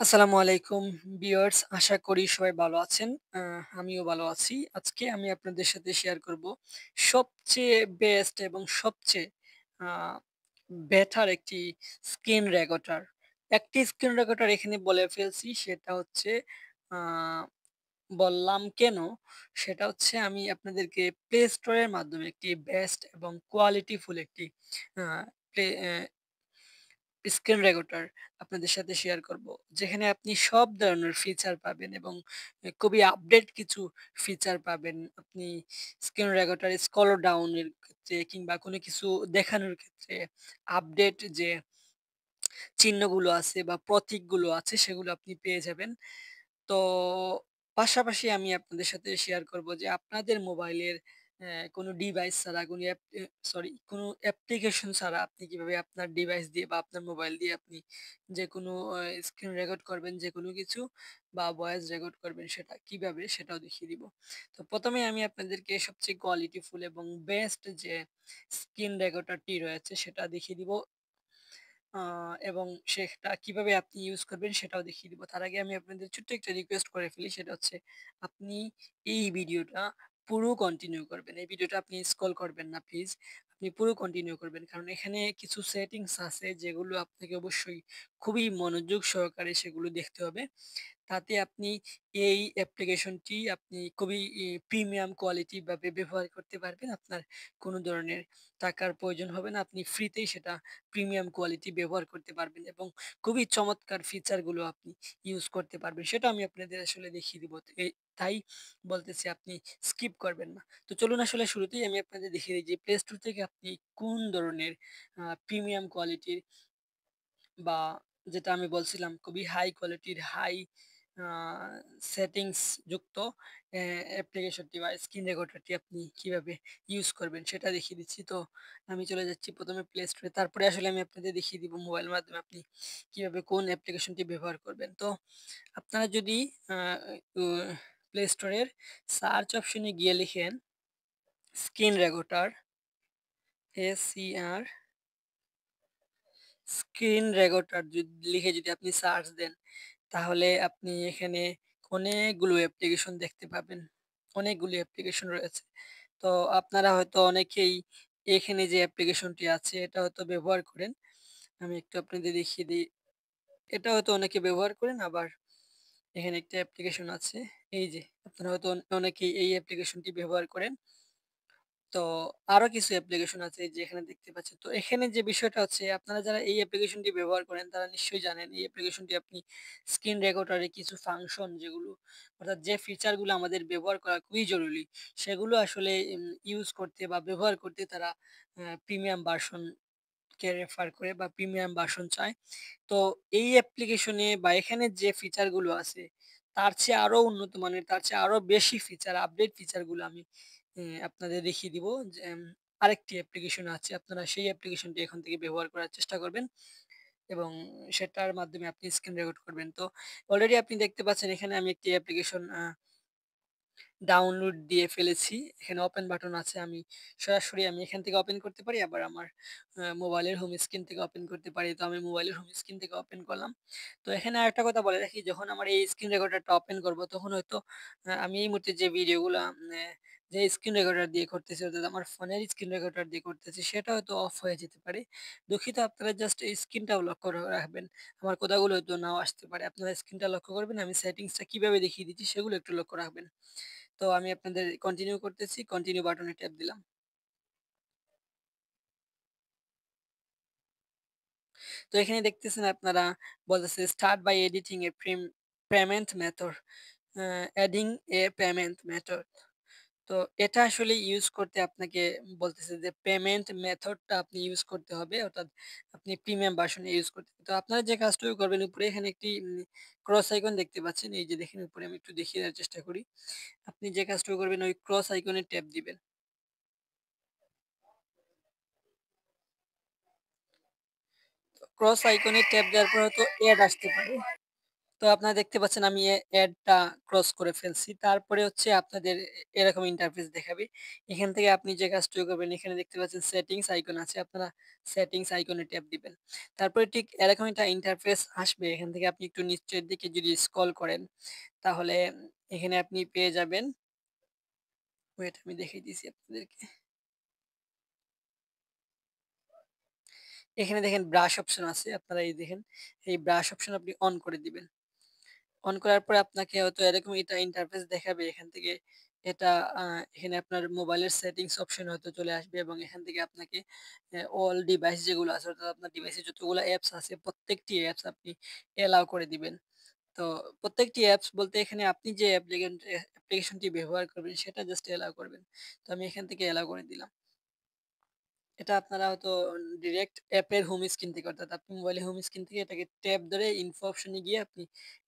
আসসালামু আলাইকুম ভিউয়ার্স, আশা করি সবাই ভালো আছেন। আমিও ভালো আছি। আজকে আমি আপনাদের সাথে শেয়ার করব সবচেয়ে বেস্ট এবং সবচেয়ে আ বেটার একটি স্ক্রিন রেকর্ডার। একটি স্ক্রিন রেকর্ডার এখানে বলে ফেলছি, সেটা হচ্ছে আ বললাম কেন? সেটা হচ্ছে আমি আপনাদেরকে প্লে স্টোরের মাধ্যমে একটি বেস্ট এবং কোয়ালিটিফুল একটি আ প্লে স্ক্রিন রেকর্ডার আপনাদের সাথে শেয়ার করব। যেখানে আপনি সব ধরনের ফিচার পাবেন এবং খুবই আপডেট কিছু ফিচার পাবেন। আপনি স্ক্রিন রেকর্ডার স্ক্রল ডাউন এর ক্ষেত্রে কিংবা কোনো কিছু দেখানোর ক্ষেত্রে আপডেট যে চিহ্নগুলো আছে বা প্রতীকগুলো আছে সেগুলো আপনি পেয়ে যাবেন। তো পাশাপাশি আমি আপনাদের সাথে শেয়ার করব যে আপনাদের মোবাইলের কোনো ডিভাইস ছাড়া কোনো কোনো অ্যাপ্লিকেশন ছাড়া আপনি কিভাবে আপনার ডিভাইস দিয়ে বা আপনার মোবাইল দিয়ে আপনি যেকোনো স্ক্রিন রেকর্ড করবেন যেকোনো কিছু বা ভয়েস রেকর্ড করবেন সেটা কিভাবে সেটাও দেখিয়ে দিব। তো ১ম এই আমি আপনাদেরকে সবচেয়ে কোয়ালিটিফুল এবং বেস্ট যে স্ক্রিন রেকর্ডারটি রয়েছে সেটা দেখিয়ে দিব। আ এবং সেটা কিভাবে আপনি ইউজ করবেন সেটাও দেখিয়ে দিব। তার আগে আমি আপনাদের ছোট্ট একটা রিকোয়েস্ট করে ফেলি, সেটা হচ্ছে আপনি এই ভিডিওটা পুরো কন্টিনিউ করবেন। এই ভিডিওটা আপনি স্ক্রল করবেন না প্লিজ। আপনি পুরো কন্টিনিউ করবেন। কারণ এখানে কিছু সেটিংস আছে যেগুলো আপনাকে অবশ্যই খুবই মনোযোগ সহকারে সেগুলো দেখতে হবে। তাতে আপনি এই অ্যাপ্লিকেশনটি আপনি খুবই প্রিমিয়াম কোয়ালিটি ভাবে ব্যবহার করতে পারবেন। আপনার কোনো ধরনের টাকার প্রয়োজন হবে না। আপনি ফ্রিতেই সেটা প্রিমিয়াম কোয়ালিটি ব্যবহার করতে পারবেন এবং খুবই চমৎকার ফিচার গুলো আপনি ইউজ করতে পারবেন। সেটা আমি আপনাদের আসলে দেখিয়ে দিব। তাই বলতেছি আপনি স্কিপ করবেন না। তো চলুন আসলে শুরুতেই আমি আপনাদের দেখিয়ে দিই যে প্লে স্টোর থেকে আপনি কোন ধরনের প্রিমিয়াম কোয়ালিটির বা যেটা আমি বলছিলাম খুবই হাই কোয়ালিটির হাই আ সেটিংস যুক্ত অ্যাপ্লিকেশনটি বা স্ক্রিন রেকর্ডারটি আপনি কিভাবে ইউজ করবেন সেটা দেখিয়ে দিচ্ছি। তো আমি চলে যাচ্ছি ১ম এ প্লে স্টোরে। তারপরে আসলে আমি আপনাদের দেখিয়ে দিব মোবাইলের মাধ্যমে আপনি কিভাবে কোন অ্যাপ্লিকেশনটি ব্যবহার করবেন। তো আপনারা যদি আ উ প্লে স্টোরের সার্চ অপশনে গিয়ে লিখেন screen recorder, SCR screen recorder লিখে যদি আপনি সার্চ দেন, তাহলে আপনি এখানে অনেকগুলো অ্যাপ্লিকেশন দেখতে পাবেন। অনেকগুলো অ্যাপ্লিকেশন রয়েছে। তো আপনারা হয়তো অনেকেই এখানে যে অ্যাপ্লিকেশনটি আছে এটা হয়তো ব্যবহার করেন। আমি একটু আপনাদের দেখিয়ে দিই। এটা হয়তো অনেকে ব্যবহার করেন, আবার এখানে একটা অ্যাপ্লিকেশন আছে। এই যে আপনারা হয়তো অনেকেই এই অ্যাপ্লিকেশনটি ব্যবহার করেন। তো আরো কিছু অ্যাপ্লিকেশন আছে এই যে এখানে দেখতে পাচ্ছেন। তো এখানে যে বিষয়টা হচ্ছে, আপনারা যারা এই অ্যাপ্লিকেশনটি ব্যবহার করেন তারা নিশ্চয়ই জানেন এই অ্যাপ্লিকেশনটি আপনি স্ক্রিন রেকর্ডারের কিছু ফাংশন যেগুলো অর্থাৎ যে ফিচার গুলো আমাদের ব্যবহার করা খুবই জরুরি সেগুলো আসলে ইউজ করতে বা ব্যবহার করতে তারা প্রিমিয়াম ভার্সন কে রেফার করে বা প্রিমিয়াম ভার্সন চায়। তো এই অ্যাপ্লিকেশনে বা এখানে যে ফিচার গুলো আছে তার চেয়ে আরো উন্নত মানের, তার চেয়ে আরো বেশি ফিচার, আপডেট ফিচার গুলো আমি আপনাদের দেখিয়ে দিব। যে আরেকটি অ্যাপ্লিকেশন আছে। আপনারা সেই অ্যাপ্লিকেশনটি এখান থেকে ব্যবহার করার চেষ্টা করবেন এবং সেটার মাধ্যমে আপনি স্ক্রিন রেকর্ড করবেন। তো অলরেডি আপনি দেখতে পাচ্ছেন এখানে আমি একটি অ্যাপ্লিকেশন ডাউনলোড দিয়ে ফেলেছি। এখানে ওপেন বাটন আছে। আমি সরাসরি এখান থেকে ওপেন করতে পারি। আবার আমার মোবাইলের হোম স্ক্রিন থেকে ওপেন করতে পারি। তো আমি মোবাইলের হোম স্ক্রিন থেকে ওপেন করলাম। তো এখানে আরেকটা কথা বলে রাখি, যখন আমার এই স্ক্রিন রেকর্ডারটা ওপেন করব তখন হয়তো আমি এই মুহূর্তে যে ভিডিওগুলা যে স্ক্রিন রেকর্ডার দিয়ে করতেছি অর্থাৎ আমার ফোনের স্ক্রিন রেকর্ডার দিয়ে করতেছি সেটা হয়তো অফ হয়ে যেতে পারে। দুঃখিত, আপনারা জাস্ট এই স্ক্রিনটাও লক্ষ্য রাখবেন। আমার কথাগুলো হয়তো নাও আসতে পারে। আপনারা স্ক্রিনটা লক্ষ্য করবেন। আমি সেটিংসটা কিভাবে দেখিয়ে দিচ্ছি সেগুলো একটু লক্ষ্য রাখবেন। তো আমি আপনাদের কন্টিনিউ করতেছি। কন্টিনিউ বাটনে ট্যাপ দিলাম। তো এখানে দেখতেছেন আপনারা বলতেছে start by adding a payment method, adding a payment method. তো এটা আসলে ইউজ করতে আপনাকে বলতেছে যে পেমেন্ট মেথডটা আপনি ইউজ করতে হবে। অর্থাৎ আপনি প্রিমিয়াম ভার্সনে ইউজ করতে হবে। তো আপনারা যে কাজটুকু করবেন, উপরে এখানে একটি ক্রস আইকন দেখতে পাচ্ছেন। এই যে দেখেন উপরে আমি একটু দেখিয়ে দেওয়ার চেষ্টা করি। আপনি যে কাজটুকু করবেন ওই ক্রস আইকনে ট্যাপ দিবেন। ক্রস আইকনে ট্যাপ দেওয়ার পর হয়তো এড আসতে পারে। তো আপনারা দেখতে পাচ্ছেন আমি এডটা ক্রস করে ফেলছি। তারপরে হচ্ছে আপনাদের এরকম ইন্টারফেস দেখাবে। এখান থেকে আপনি যে কাজটুকু করবেন এখানে দেখতে পাচ্ছেন সেটিংস আইকন আছে। আপনারা সেটিংস আইকনে ট্যাপ দিবেন। তারপরে ঠিক এরকম একটা ইন্টারফেস আসবে। এখান থেকে আপনি একটু নিচের দিকে যদি স্ক্রল করেন তাহলে এখানে আপনি পেয়ে যাবেন। ওয়েট আমি দেখিয়ে দিচ্ছি আপনাদেরকে। এখানে দেখেন ব্রাশ অপশন আছে। আপনারা এই দেখেন এই ব্রাশ অপশন আপনি অন করে দিবেন। অন করার পরে আপনাকে হয়তো এরকম এটা ইন্টারফেস দেখাবে। এখান থেকে এটা আ এখানে আপনার মোবাইলের সেটিংস অপশন হয়তো চলে আসবে এবং এখান থেকে আপনাকে অল ডিভাইস যেগুলো আছে অর্থাৎ আপনার ডিভাইসে যতগুলো অ্যাপস আছে প্রত্যেকটি অ্যাপস আপনি এলাও করে দিবেন। তো প্রত্যেকটি অ্যাপস বলতে এখানে আপনি যে অ্যাপ্লিকেশনটি ব্যবহার করবেন সেটা জাস্ট এলাও করবেন। তো আমি এখান থেকে এলাও করে দিলাম। এটা আপনারা হয়তো ডিরেক্ট অ্যাপের হোম স্ক্রিন থেকে অর্থাৎ আপনি মোবাইলের হোম স্ক্রিন থেকে এটাকে ট্যাব ধরে ইনফো অপশনে গিয়ে আপনি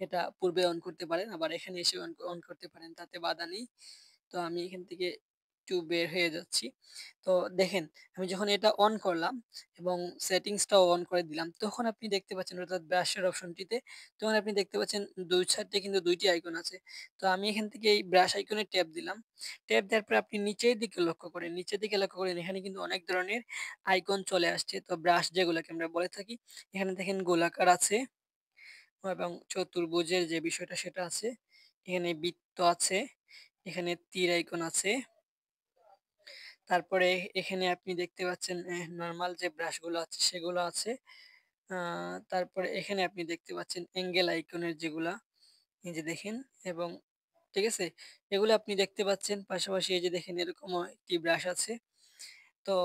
এটা পূর্বে অন করতে পারেন। আবার এখানে এসে অন করতে পারেন। তাতে বাধা নেই। তো আমি এখান থেকে একটু বের হয়ে যাচ্ছি। তো দেখেন আমি যখন এটা অন করলাম এবং সেটিংসটাও অন করে দিলাম, তখন আপনি দেখতে পাচ্ছেন অর্থাৎ ব্রাশের অপশনটিতে তখন আপনি দেখতে পাচ্ছেন ২ সাইডে কিন্তু ২ টি আইকন আছে। তো আমি এখান থেকে এই ব্রাশ আইকনে ট্যাপ দিলাম। ট্যাপ দেওয়ার পরে আপনি নিচের দিকে লক্ষ্য করেন। নিচের দিকে লক্ষ্য করেন এখানে কিন্তু অনেক ধরনের আইকন চলে আসছে। তো ব্রাশ যেগুলোকে আমরা বলে থাকি, এখানে দেখেন গোলাকার আছে এবং চতুর্ভুজের যে বিষয়টা সেটা আছে। এখানে বৃত্ত আছে, এখানে তীর আইকন আছে। তারপরে এখানে আপনি দেখতে পাচ্ছেন নরমাল যে ব্রাশগুলো আছে সেগুলো আছে। আ তারপরে এখানে আপনি দেখতে পাচ্ছেন অ্যাঙ্গেল আইকনের যেগুলা, এই যে দেখেন এবং ঠিক আছে? এগুলো আপনি দেখতে পাচ্ছেন। পাশাপাশি এই যে দেখেন এরকমও একটি ব্রাশ আছে। তো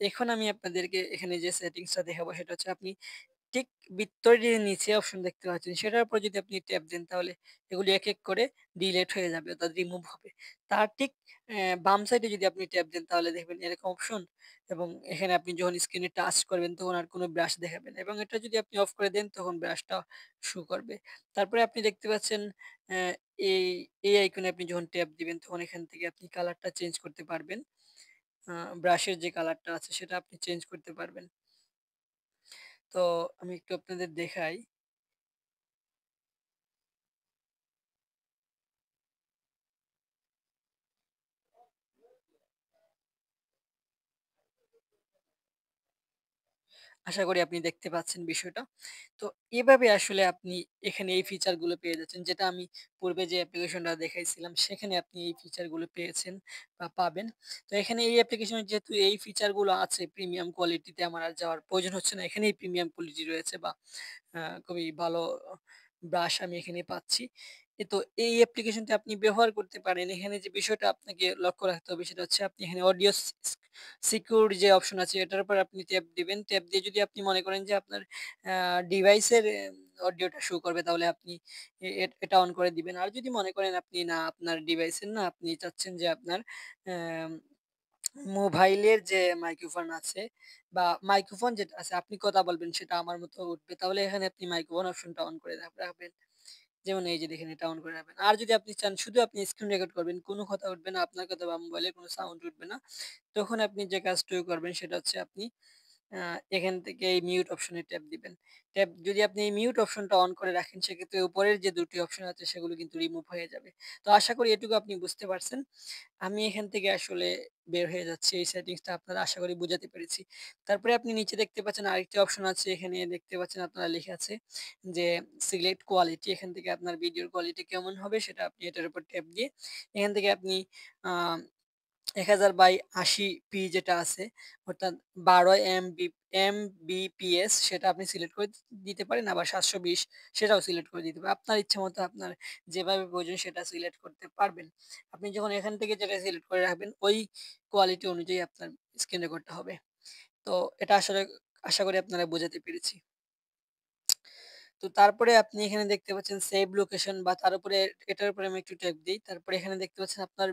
এখন আমি আপনাদেরকে এখানে যে সেটিংসটা দেখাবো সেটা হচ্ছে আপনি ঠিক বৃত্তর যে নিচে অপশন দেখতে পাচ্ছেন সেটার উপর যদি আপনি ট্যাপ দেন তাহলে এগুলি এক এক করে ডিলিট হয়ে যাবে অর্থাৎ রিমুভ হবে। তার ঠিক বাম সাইডে যদি আপনি ট্যাপ দেন তাহলে দেখবেন এরকম অপশন এবং এখানে আপনি যখন স্ক্রিনে টাচ করবেন তখন আর কোনো ব্রাশ দেখাবে না এবং এটা যদি আপনি অফ করে দেন তখন ব্রাশটা শো করবে। তারপরে আপনি দেখতে পাচ্ছেন অ্যা এই এই আইকনে আপনি যখন ট্যাপ দিবেন তখন এখান থেকে আপনি কালারটা চেঞ্জ করতে পারবেন। ব্রাশের যে কালারটা আছে সেটা আপনি চেঞ্জ করতে পারবেন। তো আমি একটু আপনাদের দেখাই। আশা করি আপনি দেখতে পাচ্ছেন বিষয়টা। তো এভাবে আসলে আপনি এখানে এই ফিচার গুলো পেয়ে যাচ্ছেন। যেটা আমি পূর্বে যে অ্যাপ্লিকেশনটা দেখাইছিলাম সেখানে আপনি এই ফিচার গুলো পেয়েছেন বা পাবেন। তো এখানে এই অ্যাপ্লিকেশনে যেহেতু এই ফিচার গুলো আছে প্রিমিয়াম কোয়ালিটিতে আমার আর যাওয়ার প্রয়োজন হচ্ছে না। এখানেই প্রিমিয়াম কোয়ালিটি রয়েছে বা খুবই ভালো ব্রাশ আমি এখানে পাচ্ছি। তো এই অ্যাপ্লিকেশনটা আপনি ব্যবহার করতে পারেন। এখানে যে বিষয়টা আপনাকে লক্ষ্য রাখতে হবে সেটা হচ্ছে আপনি এখানে অডিও সিকিউর যে অপশন আছে এটার উপর আপনি ট্যাপ দিবেন। ট্যাপ দিয়ে যদি আপনি মনে করেন যে আপনার আ ডিভাইসের অডিওটা শো করবে তাহলে আপনি এটা অন করে দিবেন। আর যদি মনে করেন আপনি না আপনার ডিভাইসের না আপনি চাচ্ছেন যে আপনার অ্যাম মোবাইলের যে মাইক্রোফোন আছে বা মাইক্রোফোন যেটা আছে আপনি কথা বলবেন সেটা আমার মতো উঠবে। তাহলে এখানে আপনি মাইক্রোফোন অপশনটা অন করে রাখবেন। যেমন এই যে দেখেন এটা অন করে রাখবেন। আর যদি আপনি চান শুধু আপনি স্ক্রিন রেকর্ড করবেন, কোনো কথা উঠবে না, আপনার কথা বা মোবাইলের কোনো সাউন্ড উঠবে না। তখন আপনি যে কাজটুকু করবেন সেটা হচ্ছে আপনি আ এখান থেকে এই মিউট অপশনে ট্যাপ দিবেন। যদি আপনি এই মিউট অপশনটা অন করে রাখেন সেক্ষেত্রে উপরের যে ২ টি অপশন আছে সেগুলো কিন্তু রিমুভ হয়ে যাবে। তো আশা করি এটুকু আপনি বুঝতে পারছেন। আমি এখান থেকে আসলে বের হয়ে যাচ্ছি। এই সেটিংসটা আপনারা আশা করি বুঝাতে পেরেছি। তারপরে আপনি নিচে দেখতে পাচ্ছেন আরেকটি অপশন আছে। এখানে দেখতে পাচ্ছেন আপনারা লেখা আছে যে সিলেক্ট কোয়ালিটি। এখান থেকে আপনার ভিডিওর কোয়ালিটি কেমন হবে সেটা আপনি এটার উপর ট্যাপ দিয়ে এখান থেকে আপনি আ ১০০০/৮০p যেটা আছে অর্থাৎ ১২ এমবিপিএস সেটা আপনি সিলেক্ট করে দিতে পারেন। আবার ৭২০ সেটাও সিলেক্ট করে দিতে পারেন। আপনার ইচ্ছামত আপনার যেভাবে প্রয়োজন সেটা সিলেক্ট করতে পারবেন। আপনি যখন এখান থেকে যেটা সিলেক্ট করে রাখবেন ওই কোয়ালিটি অনুযায়ী আপনার স্ক্রিন রেকর্ডটা হবে। তো এটা আসলে আশা করি আপনারা বোঝাতে পেরেছি। তো তারপরে আপনি এখানে দেখতে পাচ্ছেন সেভ লোকেশন বা তার উপরে এটার উপরে আমি একটু ট্যাপ দেই। তারপরে এখানে দেখতে পাচ্ছেন আপনার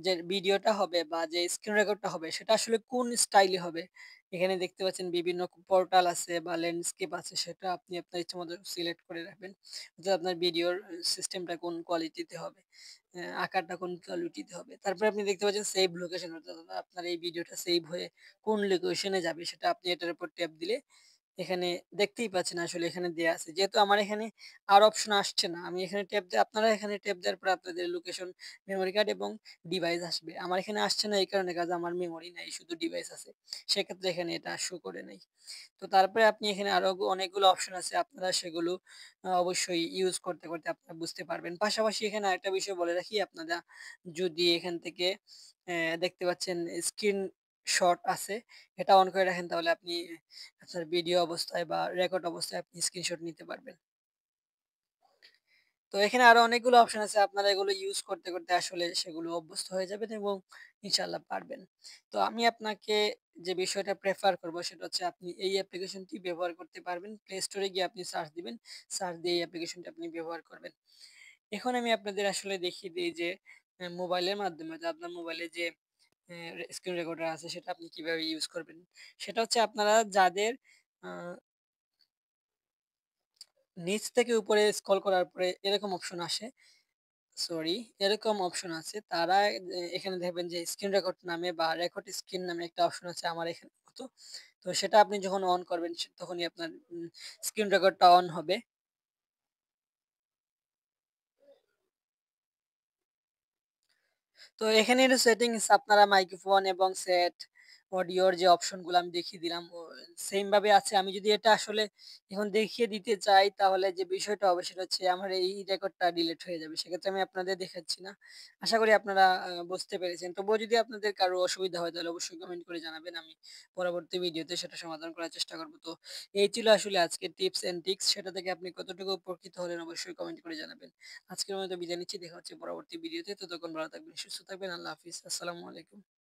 যে ভিডিওটা হবে বা যে স্ক্রিন রেকর্ডটা হবে সেটা আসলে কোন স্টাইলে হবে। এখানে দেখতে পাচ্ছেন বিভিন্ন পোর্টাল আছে বা ল্যান্ডস্কেপ আছে সেটা আপনি আপনার ইচ্ছামত সিলেক্ট করে রাখবেন। অর্থাৎ আপনার ভিডিওর সিস্টেমটা কোন কোয়ালিটিতে হবে, আকারটা কোন কোয়ালিটিতে হবে। তারপরে আপনি দেখতে পাচ্ছেন সেভ লোকেশন অর্থাৎ আপনার এই ভিডিওটা সেভ হয়ে কোন লোকেশনে যাবে সেটা আপনি এটার উপর ট্যাপ দিলে এখানে দেখতেই পাচ্ছেন আসলে এখানে দেয়া আছে। যেহেতু আমার এখানে আর অপশন আসছে না। আমি এখানে ট্যাপ দিয়ে আপনারা এখানে ট্যাপ দেওয়ার পরে আপনাদের লোকেশন, মেমোরি কার্ড এবং ডিভাইস আসবে। আমার এখানে আসছে না এই কারণে কাজ আমার মেমোরি নাই, শুধু ডিভাইস আছে। সেক্ষেত্রে এখানে এটা শো করে নাই। তো তারপরে আপনি এখানে আরো অনেকগুলো অপশন আছে। আপনারা সেগুলো অবশ্যই ইউজ করতে, করতে আপনারা বুঝতে পারবেন। পাশাপাশি এখানে আরেকটা বিষয় বলে রাখি, আপনারা যদি এখান থেকে দেখতে পাচ্ছেন স্ক্রিন শট আছে, এটা অন করে রাখেন তাহলে আপনি আপনার ভিডিও অবস্থায় বা রেকর্ড অবস্থায় আপনি স্ক্রিনশট নিতে পারবেন। তো এখানে আরো অনেকগুলো অপশন আছে। আপনারা এগুলো ইউজ করতে, করতে আসলে সেগুলো অভ্যস্ত হয়ে যাবেন এবং ইনশাআল্লাহ পারবেন। তো আমি আপনাকে যে বিষয়টা প্রেফার করব সেটা হচ্ছে আপনি এই অ্যাপ্লিকেশনটি ব্যবহার করতে পারবেন। প্লে স্টোরে গিয়ে আপনি সার্চ দিবেন। সার্চ দিয়ে এই অ্যাপ্লিকেশনটা আপনি ব্যবহার করবেন। এখন আমি আপনাদের আসলে দেখিয়ে দেই যে মোবাইলের মাধ্যমে যে আপনার মোবাইলে যে স্ক্রিন রেকর্ডার আছে সেটা আপনি কিভাবে ইউজ করবেন। সেটা হচ্ছে আপনারা যাদের আ নিচ থেকে উপরে স্ক্রল করার পরে এরকম অপশন আসে। সরি, এরকম অপশন আছে। তারা এখানে দেখবেন যে স্ক্রিন রেকর্ড নামে বা রেকর্ড স্ক্রিন নামে একটা অপশন আছে আমার এখানে মতো। তো সেটা আপনি যখন অন করবেন তখনই আপনার স্ক্রিন রেকর্ডটা অন হবে। তো এখানে এটা সেটিংস আপনারা মাইক্রোফোন এবং সেট অডিওর যে অপশনগুলো আমি দেখিয়ে দিলাম সেম ভাবে আছে। আমি যদি এটা আসলে এখন দেখিয়ে দিতে চাই তাহলে যে বিষয়টা হবে সেটা হচ্ছে আমার এই রেকর্ডটা ডিলিট হয়ে যাবে। সেক্ষেত্রে আমি আপনাদের দেখাচ্ছি না। আশা করি আপনারা বুঝতে পেরেছেন। তবুও যদি আপনাদের কারো অসুবিধা হয় তাহলে অবশ্যই কমেন্ট করে জানাবেন। আমি পরবর্তী ভিডিওতে সেটা সমাধান করার চেষ্টা করব। তো এই ছিল আসলে আজকের টিপস অ্যান্ড ট্রিকস। সেটা থেকে আপনি কতটুকু উপকৃত হলেন অবশ্যই কমেন্ট করে জানাবেন। আজকের মতো বিদায় নিচ্ছি। দেখা হচ্ছে পরবর্তী ভিডিওতে। ততক্ষণ ভালো থাকবেন, সুস্থ থাকবেন। আল্লাহ হাফিজ। আসসালামু আলাইকুম।